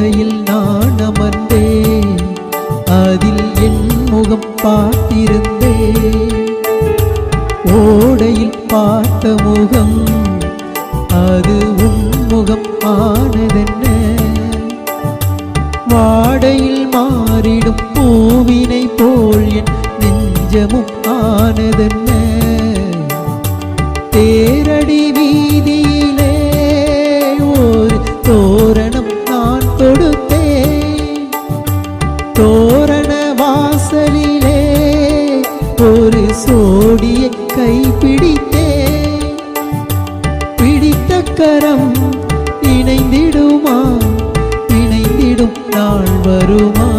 ஓடையில் நான் அமர்ந்தேன், அதில் என் முகம் பார்த்திருந்தேன். ஓடையில் பார்த்த முகம் அது உன்முகம் ஆனதென்ன? வாடையில் மாறிடும் பூவினை போல் என் நெஞ்சமும் ஆனதென்ன? தேரடி வீதியிலே ஒரு தோரணம் நான் தொடுத்தேன், தோரண வாசலிலே ஒரு சோடியை கைப்பிடித்தேன். பிடித்த கரம் இணைந்திடுமா, இணைந்திடும் நாள் வருமா?